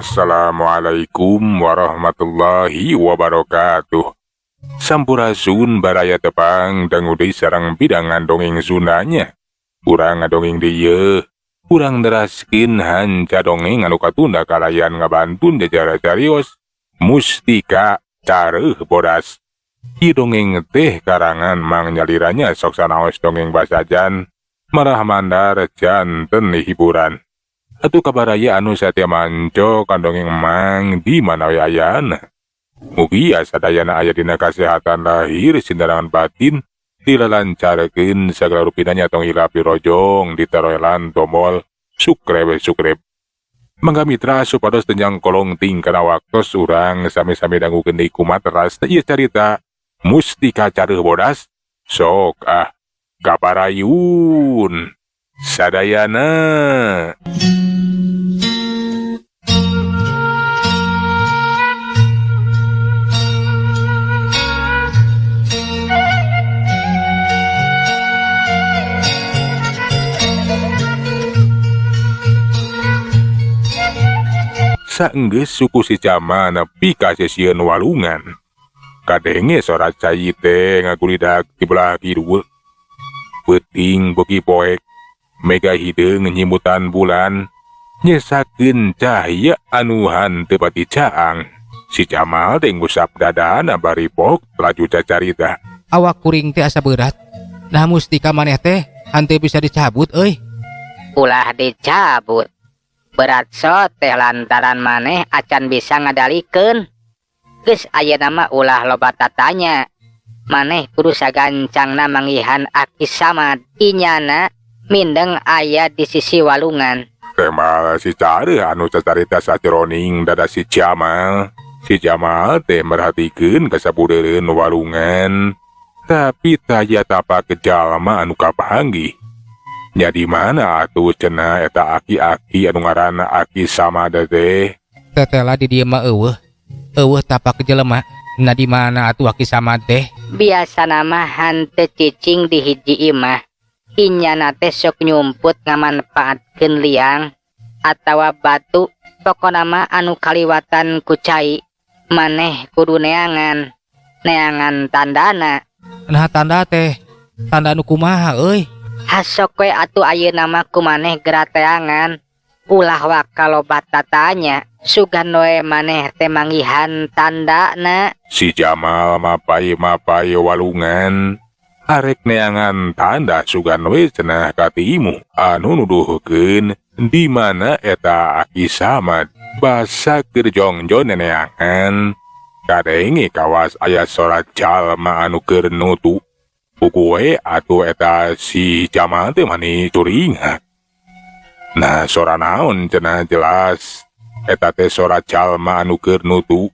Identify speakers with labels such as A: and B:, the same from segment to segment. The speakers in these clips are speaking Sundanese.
A: Assalamualaikum warahmatullahi wabarakatuh. Sampurasun baraya tepang dangudi sareng bidangan dongeng Sundanya. Urang ngadongeng dieu, urang neraskeun hanca dongeng anu katunda kalayan ngabantun jajara carios Mustika Careuh Bodas. Ieu dongeng teh karangan Mang Nyaliranya sok sanaos dongeng basajan, marah mandar janten hiburan. Atuh kabaraya anu satya manco kandongeng Mang di mana we ayana. Mugi asadayana aya dina kasehatan lahir sindarangan batin, dilalancarkeun sagala rupinanya tong hilapi rojong ditaroelan tombol sukrep. Mangga mitra supados tenjang kolong tingkana waktos urang sami-sami dangukeun deui kumaha teras ieu carita Mustika Careuh Bodas. Sok kabarayun sadayana. Saenggeus suku si Cama nepi ka sesieun walungan, kadenge sorat cai teh ngagulidak di belah kidul. Peuting beuki poek, mega hideung nyimutan bulan, nyesakeun cahya anu hanteu pati caang. Si Camal teh ngusap dadana bari pok laju cacarita.
B: Awak kuring teh asa berat. Nah mustika maneh teh hanteu bisa dicabut euy.
C: Ulah dicabut. Berat so teh lantaran maneh acan bisa ngadalikeun. Geus ayeuna mah ulah loba tatanya. Maneh kudu sagancangna manggihan Aki Samad. Inyana mindeng aya di sisi walungan.
A: Temal si Careuh anu cacarita saceroning dada si Jamal. Si Jamal teh merhatikeun kasabudeureun walungan, tapi taya tapak kejalma anu kapanggih. Nya di mana atuh cenah eta aki-aki anu ngaranna Aki Samad teh?
B: Tetela di dieu mah eueuh tapak jelema. Na di mana atuh Aki Samad teh?
C: Biasana mah hanteu cicing di hiji imah. Inyana teh sok nyumput ngamanfaatkeun liang atawa batu, pokona mah anu kaliwatan ku cai. Maneh kudu neangan tandana.
B: Nah tanda teh, tanda anu kumaha euy?
C: Hasok we atuh ayeuna mah kumaneh gerateangan. Ulah wakalobat tatanya, sugan we maneh teh manggihan tandana.
A: Si Jamal mapai walungan, arek neangan tanda sugan we cenah katimu anu nuduhkeun di mana eta Aki Samad. Basa keur jongjon neneangan, kadenge kawas aya sorat jalma anu keur nutu. Buku we atuh eta si Jamal teh mani curingat. Nah sora naon cenah jelas eta teh sorat jalma anu keur nutu.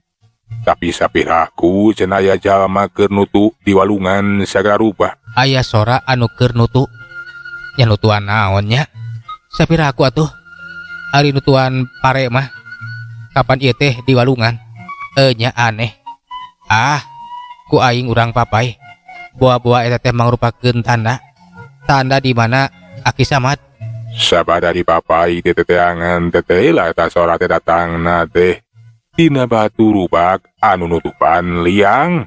A: Tapi sapiraku cenah aya jalma keur nutu di walungan sagala rupa.
B: Aya sora anu keur nutu. Nya nutuan naon nya? Sapiraku atuh? Ari nutuan pare mah. Kapan ieu teh di walungan? Nya aneh. Ku aing urang papai. Boa-boa eta teh mangrupakeun tanda di mana Aki Samad.
A: Sabada di papai teteangan tetela eta sorat teh datangna teh tina batu rubak anu nutupan liang.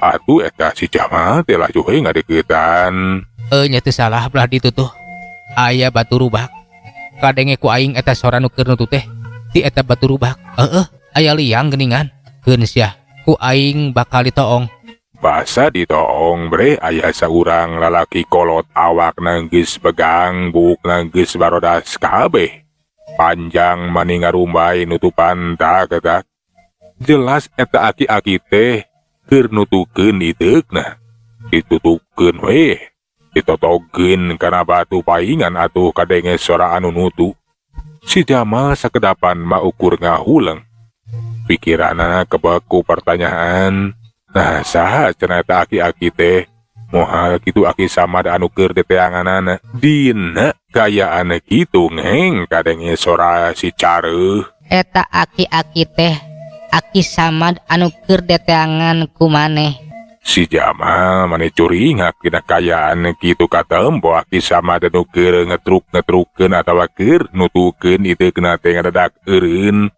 A: Atuh eta si Jamal teh laju we ngadeuketan.
B: Nya teu salah belah ditu tuh. Aya batu rubak. Kadenge ku aing eta sora nu keur nutu teh di eta batu rubak. Aya liang geuningan. Keun sia ku aing bakal ditoong.
A: Basa ditoong bre aya saurang lalaki kolot awak geus pegang buk geus barodas kabeh. Panjang mani ngarumbay nutupan tak. Jelas eta aki-aki teh keur nutukeun iteukna. Ditutukeun we. Ditotogkeun kana batu paingan atuh kadenge sora anu nutu. Si Jamal sakedapan mah ukur ngahuleng. Pikiranna kebeku pertanyaan. Nah saha cenah eta aki-aki teh? Moal kitu Aki Samad anu keur deteanganana. Dina kayaan kitu ngeng kadenge sora si Careuh.
C: Eta aki-aki teh Aki Samad anu keur deteangan ku maneh.
A: Si Jamal mane curingak dina kayaan kitu katempo Aki Samad anu keur ngetruk-ngetrukeun atawa keur nutukeun iteukna teh ngadadak eureun.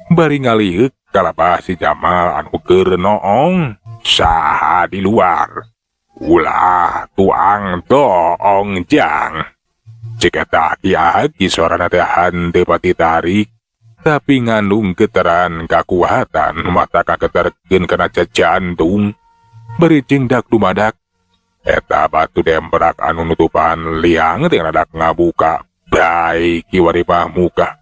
A: Bari ngaliuk kalabah si Jamal anu keur noong. Saha di luar? Ulah tuang toong jang. Cek eta aki sorana teh henteu pati tarik, tapi ngandung geteran kakuatan mata kageterkeun kana jantung. Bari cingdak dumadak eta batu demprak anu nutupan liang teh radak ngabuka baik kiwari muka.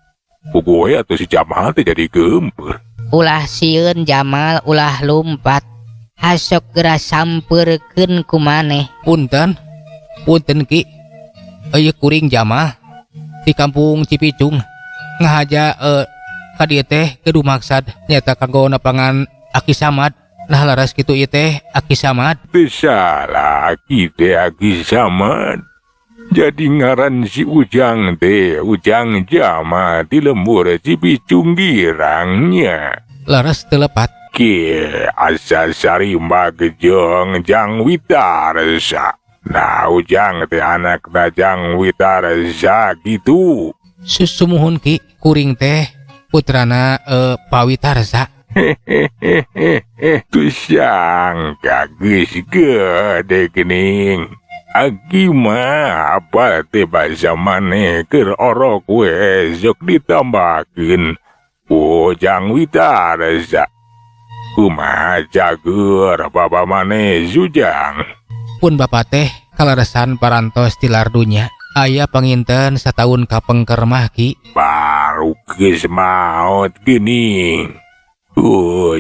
A: Pugoe atuh si Jamal teh jadi gempeur.
C: Ulah sieun Jamal ulah lumpat. Hasok geura sampeurkeun ku maneh.
B: Punten Ki. Ieu kuring Jamal di kampung Cipicung ngahaja ka dieu teh kudu maksad nyata kanggo napangan Aki Samad. Nah laras kitu ieu teh Aki Samad.
A: Teu salah Aki Samad. Jadi ngaran si Ujang teh Ujang Jama di lembur Cipicung girangnya.
B: Laras teu lepat.
A: Ki asa sarimba gejong Jang Witarsa. Nah Ujang teh anak Jang Witarsa gitu.
B: Susumuhun Ki, kuring teh putrana Pawitarsa.
A: Tu sangka geus gede geuning. Aki mah apa teh basa maneh keur orok we sok ditambakeun Ujang Witarsa. Kumaha cager bapa maneh Jujang.
B: Pun bapa teh kalaresan parantos tilar dunya. Aya panginten satahun kapengker mah Ki.
A: Baru geus maot geuning.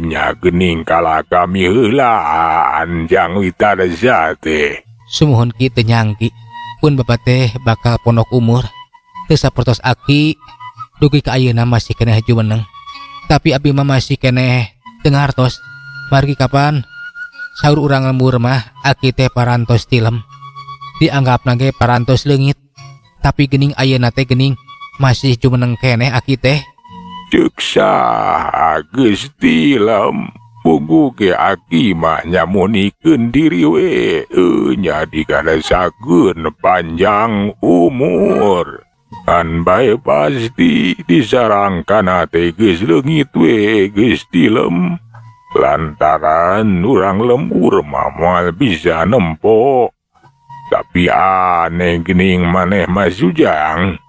A: Nya geuning kala kami heulaan Jang Witarsa teh.
B: Sumuhun Ki teu nyangki. Pun bapa teh bakal pondok umur. Teu sapertos Aki dugi ka ayeuna masih keneh jumeneng. Tapi abi mah masih keneh teu ngartos. Margi kapan saur urang lembur mah Aki teh parantos tilem. Dianggapna ge parantos leungit. Tapi geuning ayeuna teh geuning masih jumeneng keneh Aki teh.
A: Ceuk saha geus tilem. Pugu ke Aki mah nyamunikeun diri we. Nya digadasakeun panjang umur. Kan bae pasti disarangkan teh geus leungit we geus tilem. Lantaran urang lembur mah moal bisa nempo. Tapi aneh geuning maneh Mas Jujang.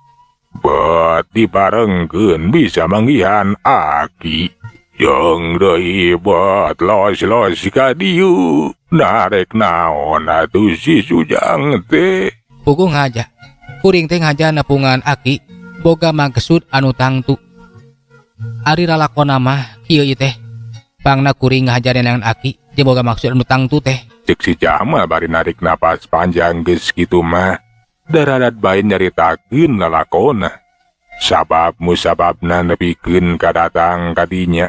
A: Bet dibarengkeun bisa manggihan Aki. Jeung deui bet los-los ka dieu. Narek naon atuh si Jujang teh?
B: Pugu ngaja. Kuring teh ngaja nepungan Aki boga maksud anu tangtu. Ari lalakonna mah kieu ieu teh. Pangna kuring ngaja nenangan Aki jeung boga maksud anu tangtu teh.
A: Cek si Jamal bari narik napas panjang geus kitu mah. Daradat bae nyaritakeun lalakonna. Sabab musababna nepikeun kadatang kadinya.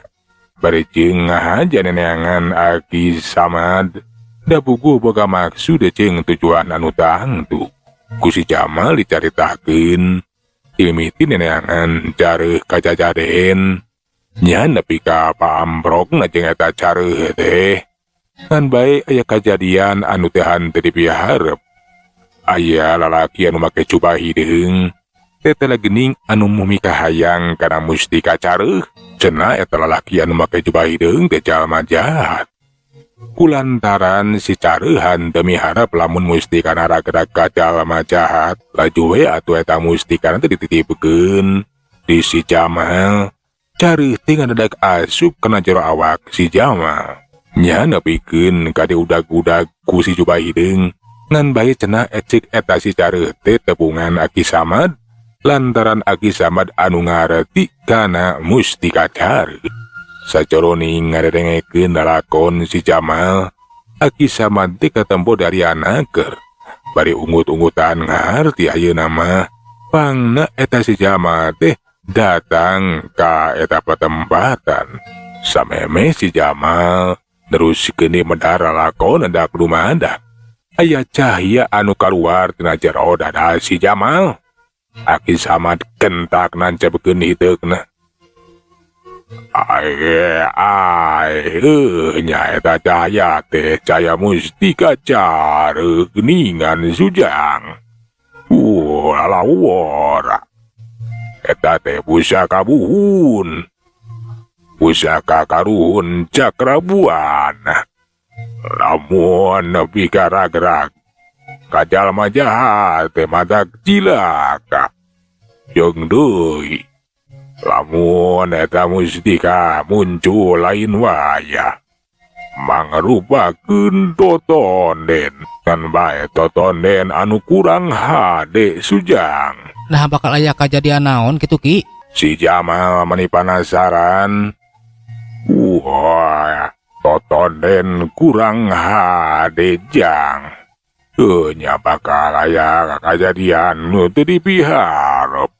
A: Bari jeung ngahaja nenangan Aki Samad. Da puguh boga maksud jeung tujuan anu tangtu. Ku si Jamal dicaritakeun timiti nenangan careuh kajajaden. Nya nepi ka paamprokna jeung eta careuh teh. Kan bae aya kajadian anu teh henteu dipiharep. Aya lalaki anu make jubah hideung. Teteh geuning anu mumika hayang kana mustika careuh. Cenah eta lalaki anu make jubah hideung teh jalma jahat. Kulantaran si careuhan teu miharep lamun mustika naragerak ka jalma jahat, laju we atuh eta mustika teh dititipkeun di si Jamal. Careuh teh ngadadak asup kana jero awak si Jamal. Nya nepikeun ka diudag-udag ku si jubah hideung. Ngan bae cenah ecik eta si careuh teh tepungan Aki Samad. Lantaran Aki Samad anu ngareti kana mustika careuh. Sacoroni ngaderengekeun lalakon si Jamal, Aki Samad teh katempo dari anaker. Bari ungut-ungutan ngarti ayeuna mah pangna eta si Jamal teh datang ka eta patempatan. Sameme si Jamal neruskeun medar lalakon hendak lumadak. Aya cahya anu kaluar tina jero dada si Jamal. Aki Samad kentak nancepkeun hiteukna. Nya eta cahaya teh cahaya mustika careuh geuningan Jujang. Lalawora. Eta teh pusaka buhun. pusaka karun cakrabuana. Lamun nepi ka ragrag, kajalma jahat teh madak cilaka. Jeung deui, lamun eta mustika muncul lain waya, mangrupakeun totonden, kan bae totonden anu kurang hade Sujang.
B: Nah bakal aya kajadian naon kitu Ki?
A: Si Jamal mani penasaran. Wah, totonden kurang hade Jang. Nya bakal aya kajadian nu teu dipiharep.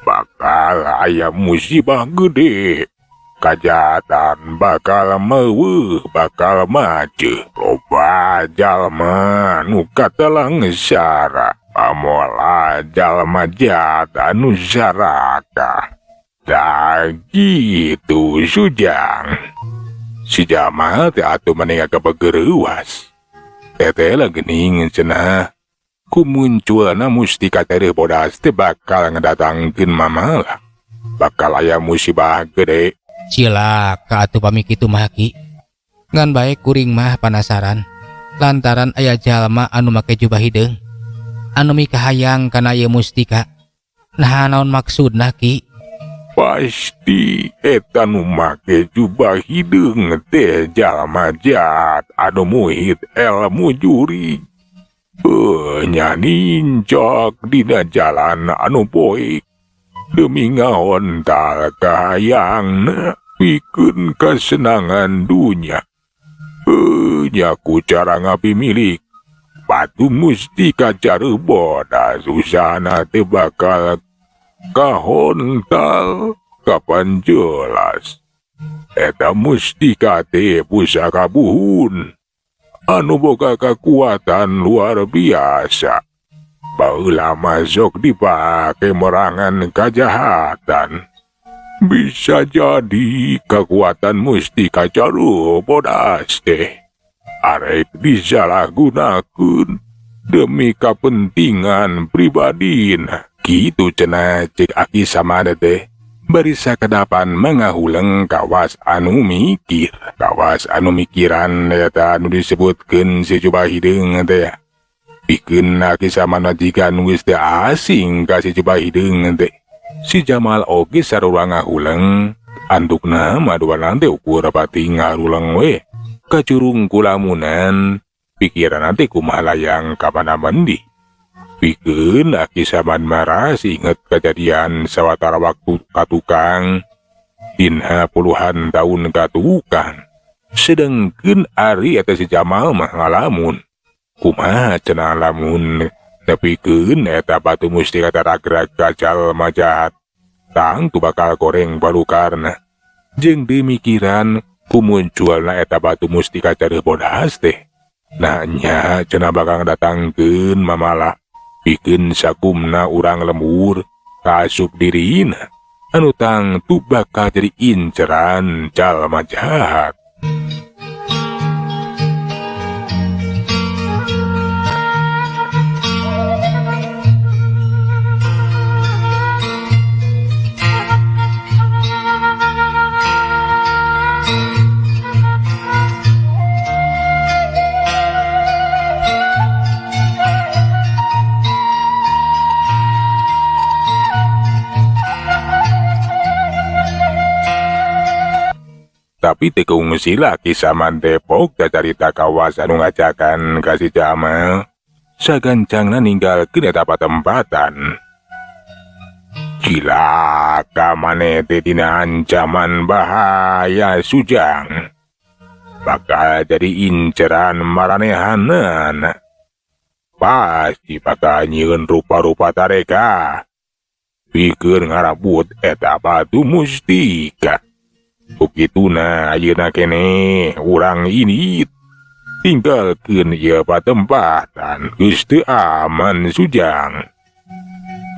A: Bakal aya musibah gede. Kajahatan bakal meuweuh, bakal maceuh. Loba jalma nu katelang sara, pamola jalma jahat anu saraka. Da gitu Sujang. Si Jamal teh atuh manehna kebegeurewas. Teteh geuning cenah kumunculna mustika teh bodas teh bakal ngadatangkeun mamalah. Bakal aya musibah gede.
B: Cilaka atuh pami kitu mah Ki. Ngan bae kuring mah penasaran lantaran aya jalma anu make jubah hideung anu mikahayang kana ieu mustika. Nah naon maksudna Ki?
A: Pasti eta nu make jubah hideung teh jalma jahat anu muhit ilmu juri. Nya nincak dina jalan anu poek demi ngaontal kahayangna pikeun kasenangan dunya. Nya ku cara ngapi milik batu mustika carebodas usahana teh bakal kahontal kapan jelas. Eta mustika teh pusaka buhun anu boga kekuatan luar biasa. Baheula masuk dipake merangan kajahatan. Bisa jadi kekuatan mustika carebodas teh arek disalahgunakeun demi kepentingan pribadina. Kitu cenah cek Aki Samada teh. Bari sakadapan mangahuleng kawas anu mikir. Kawas anu mikiran eta anu disebutkeun si jubah hideung teh. Pikeun Aki Samana jika wis teu asing ka si jubah hideung teh. Si Jamal oge sarua ngahuleng, andukna maduana teh ukur pati ngaruleng we. Kacurung kulamunan, pikiran teh kumaha layang ka mana-mandi. Pikeun Aki Saman maras inget kejadian sawatara waktu katukang dina puluhan tahun katukang. Sedengkeun ari eta si Jamal mah ngalamun. Kumaha cenah lamun nepikeun eta batu mustika taragrag kacal majahat tangtu bakal goreng balukarna. Jeung demikiran kumunculna eta batu mustika carebodas teh. Nah nya cenah bakal datangkeun mamalah pikeun sakumna urang lembur kaasup dirina anu tangtu bakal jadi inceran jalma jahat. Tapi tekung sila kisaman Depok dacarita kawas anu ngajakan kasih Jamal sagancangna ninggalkeun eta patempatan. Cilaka maneh teh dina ancaman bahaya Sujang. Bakal jadi inceran maranehanana. Pasti bakal nyieun rupa-rupa tareka. Pikeun ngarabut eta batu mustika. Begituna ayeuna kene urang ini tinggalkeun ieu patempatan geus teu aman Sujang.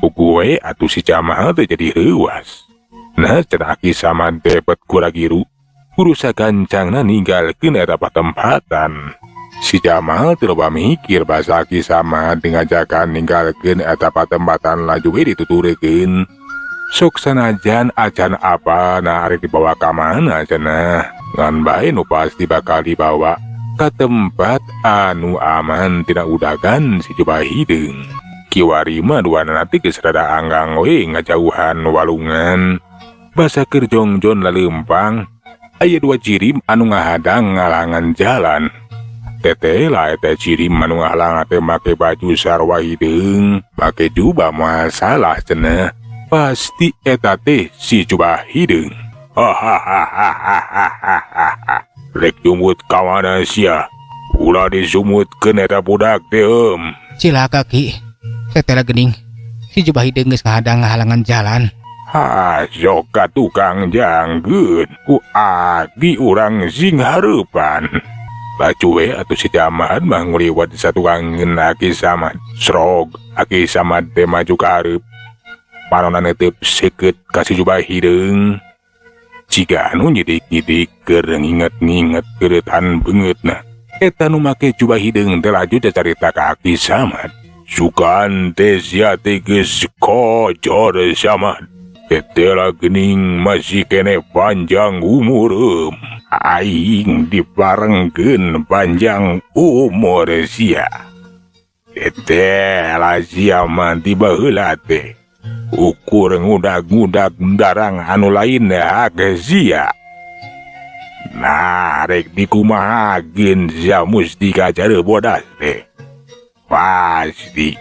A: Ugue atuh si Jamal teh jadi reuwas. Nah cenah Aki Saman teh bet kuragiru urusa gancangna ninggalkeun eta patempatan. Si Jamal teu loba mikir basa Aki Saman ngajakan ninggalkeun eta patempatan laju we dituturkeun. Sok sanajan acan apa na arek dibawa ka mana cenah. Ngan bae nu pasti bakal dibawa ka tempat anu aman tina udagan si Jubah Hideung. Kiwari mah duana nanti geus rada anggang we ngajauhan walungan. Basa keur jongjon laleumpang, aya 2 cirim anu ngahadang ngalangan jalan. Teteh lah eta cirim anu ngahalang teh make baju sarwa hideung, make jubah masalah cenah. Pasti eta teh si Jubah Hideung. Hahaha. Rek jumut kawana sia. Ulah disumutkeun eta budak teh em.
B: Cilaka Ki. Tetela gening. Si Jubah Hideung geus ngahadang halangan jalan.
A: Sok ka tukang janggeun ku adi urang sing hareupan. Bacu we atuh si Jamad mah nguliwat satukangeun Aki Samad. Srog Aki Samad teh maju ka hareup. Panonna neuteup seukeut ka si Jubah Hideung. Jika anu nyidik-nyidik keur nginget-nginget geuretan beungeutna. Eta nu make Jubah Hideung teh laju cacarita ka Aki Samad. Sukan teh sia teh geus kojor Samad. Tetela gening masih kene panjang umur. Aing diparengkeun panjang umur sia. Tetela sia mah tiba heula teh. Ukur ngudag-ngudag darang anu lain hak sia. Nah, rek dikumahakeun sia musti kacara bodas teh. Pasti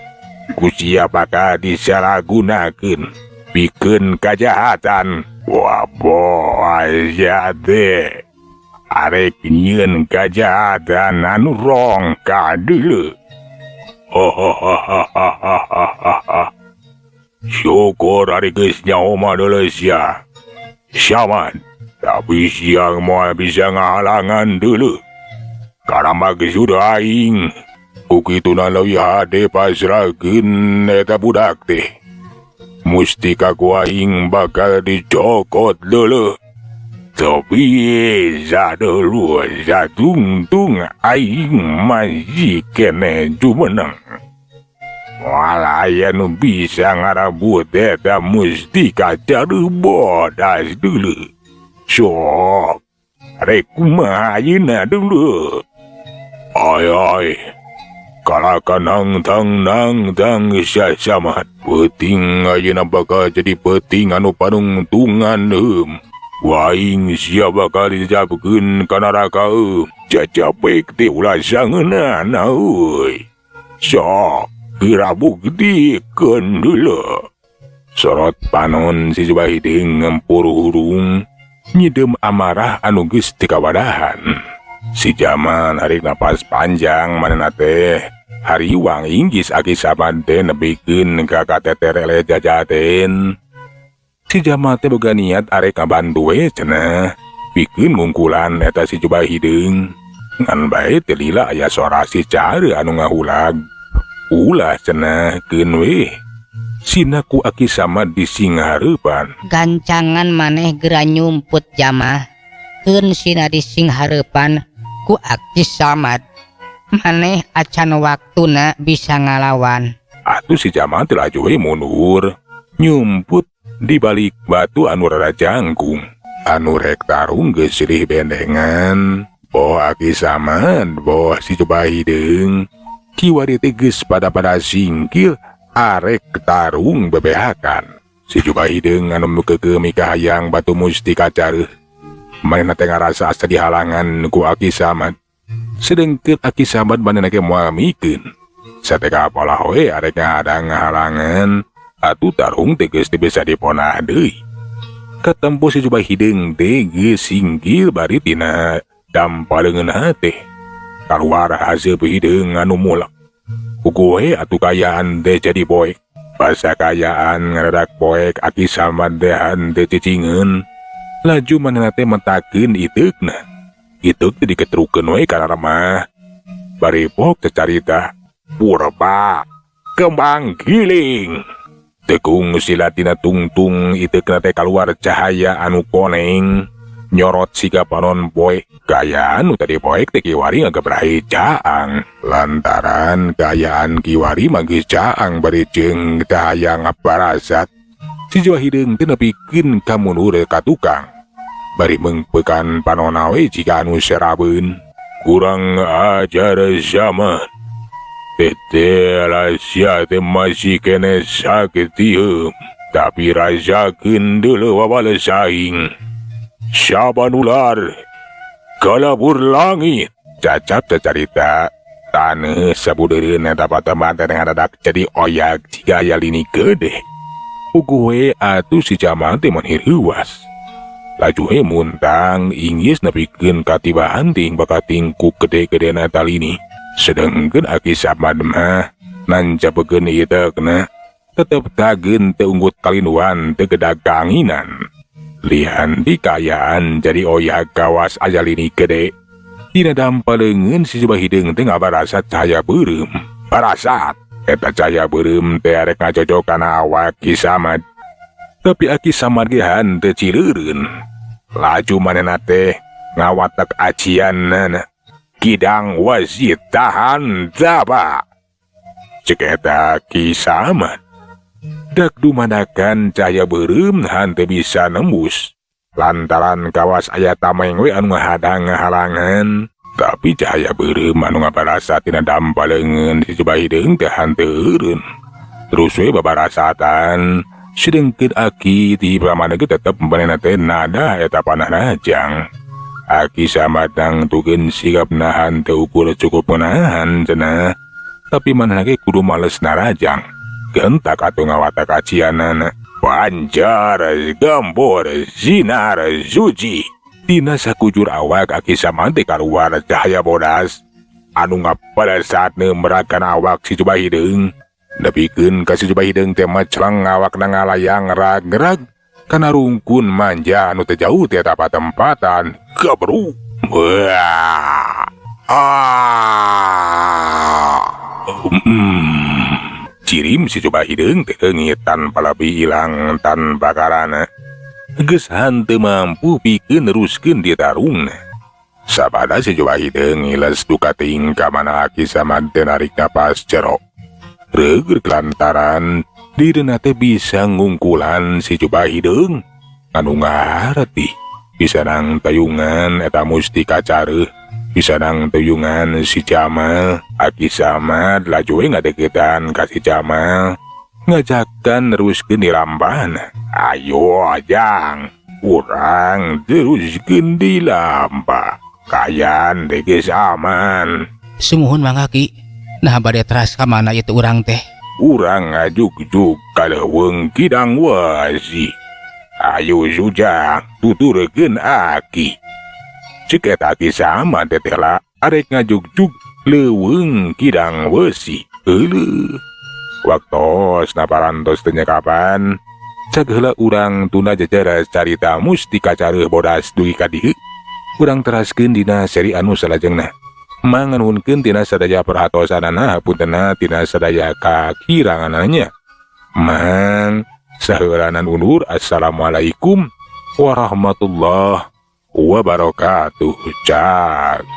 A: ku sia bakal disalahgunakeun pikeun kajahatan. Wah boy sia teh arek nyieun kajahatan anu rong ka deuleu. Syukur ari geus nyaoma deuleu sia. Samad, tapi siang moal bisa ngahalangan deuleu. Karama geus udah aing. Kukituna leuwih hade pasrahkeun eta budak teh. Musti kaku aing bakal dicokot deuleu. Tapi sadelu satungtung aing masih kene jumeneng. Walau nu bisa ngarabut eta musti kacara bodas deuleu. Sok, rek kumaha ayeuna deuleu. Ai. Kalakan nang sia Samad. Peting ayeuna bakal jadi peting anu panungtungan heum. Waing sia bakal dijabkeun ka neraka heum. Cacapek teh ulah sangeunana euy. Sok, kira buktikeun deuleu. Sorot panon si Jubah Hideung ngempur hurung. Nyidem amarah anu geus teu kawadahan. Si Jamal harik napas panjang manehna teh. Hariwang inggis Aki Samad teh nebikeun ka kateterele jajaten. Si Jamal teh boga niat arek ngabantu we cenah. Pikeun ngungkulan eta si Jubah Hideung. Ngan bae teh lila aya sora si Cara anu ngahulag. Ulah cenah keun we. Sina ku Aki Samad di singhareupan.
C: Gancangan maneh geura nyumput Jamah. Keun sina di singhareupan ku Aki Samad. Maneh acan waktuna bisa ngalawan.
A: Atuh si Jamal teh laju we mundur. Nyumput di balik batu anu rada jangkung. Anu rek tarung geus silih bendengan. Boh Aki Samad, boh si Jubah Hideung. Kiwari teh geus pada singkil arek tarung bebehakan. Si Jubah Hideung anu meukeukeu mika hayang batu musti kacareuh. Manehna teh ngarasa asa dihalangan ku Aki Samad. Sedengkeun Aki Samad manehna ge moal mikeun. Sateka apalah we arek ngadang ngahalangan. Atuh tarung teh geus teu bisa diponah deui. Katempo si Jubah Hideung teh geus singkil bari tina dampaleungeunna teh. Kaluar haseub hideung anu mulak. Kuku we atuh kayaan teh jadi poek. Basa kayaan ngaradak poek Aki Samad teh henteu cicingeun. Laju manehna teh mentakeun iteukna. Ituk teh diketrukeun we ka ramah. Bari pok cacarita, purba kembang giling. Tekung silatina tungtung iteukna teh kaluar cahaya anu koneng. Nyorot siga panon poek. Gaya anu tadi poek teh kiwari ngagebrahi caang. Lantaran gayaan kiwari mah geus caang bari jeung cahaya ngaparasat. Si Jawa Hideung teu nepikeun ka mundur ka tukang. Bari mengpekan panona we jika anu serabeun. Kurang ajar zaman. Tete rahasia teh masih kene sakitieum. Tapi rajakeun deuleu wabala saing. Saban ular kalabur langit. Cacap cacarita taneuh sabudeureuh dapat teman ngadadak jadi oyak jika aya lini gede. Puguh we atuh si Jamal teh mun hireuwas. Laju he muntang inggis nepikeun katibaan ting bakating ku gede-gedena talini. Sedengkeun Aki Samad mah nancapekeun itekna tetep tageun teu unggut kalinuan teu gedag kanginan. Lihan dikayaan jadi oyak kawas aya lini gede. Dina dampaleungeun si Jawa Hideung teh ngabarasat cahaya beureum. Barasat eta cahaya beureum teh arek ngacocok kana awak Ki Samad. Tapi Aki Samad ge henteu cireureun. Laju manehna teh ngawatek acianna. Kidang wazit tahan daba. Cek eta Ki Samad. Dak dumadakan cahaya beureum henteu bisa nembus. Lantaran kawas aya tameng we anu ngahadang ngahalangan. Tapi cahaya beureum anu ngabarasa tina dampaleungeun si Jawa Hideung teh hanteureun. Terus we babarasatan sedengkeun Aki ti pramana ge tetep manehna teh nada eta panah rajang. Aki Samad nangtukeun sigap nahan teu ukur cukup menahan cenah. Tapi manehna ge kudu males narajang. Gentak atuh ngawatak acianana. Pancar, gambor, zinar, suci. Tina sakujur awak Aki Samad teh kaluar cahaya bodas. Anu ngapadasatna merakan awak si Jawa Hideung. Nepikeun ka si Jawa Hideung teh maclang awakna ngalayang rag-rag. Kana rungkun manja anu teu jauh ti eta patempatan. Gabruk. Wah. Cirim si Jawa Hideung teh eungit tanpa lebih ilang tanpa karana. Geus henteu mampu pikeun neruskeun di tarungna. Sabada si Jawa Hideung ngiles duka ting ka mana Aki Samad teh narik napas jero. Reueur kelantaran dirina teh bisa ngungkulan si Jawa Hideung. Anu ngarti bisa nang tayungan eta mustika careuh. Bisa nang tuyungan si Jamal. Aki Samad laju we ngadeukeutan ka si Jamal. Ngajakan neruskeun di lambana. Ayo ajang, urang teruskeun di lamba. Kayan teh geus aman.
B: Sumuhun Mang Aki. Nah bade teras ka mana ieu urang teh?
A: Urang ngajuk-juk ka leuweung Kidang Wasi. Ayo Sujang tuturkeun Aki. Cek eta Aki Samad teh lah arek ngajuk-juk leuweung Kidang Wasi. Heuleuh. Waktos naparantos teu nyekapan, cek heula urang tunda jajara carita mustika careuh bodas dugi ka dieu. Urang teraskeun dina seri anu salajengna. Manganuhunkeun tina sadaya perhatosanana hapuntenna tina sadaya kakirangananya. Mang saheulanan undur assalamualaikum warahmatullahi wabarakatuh. Cak.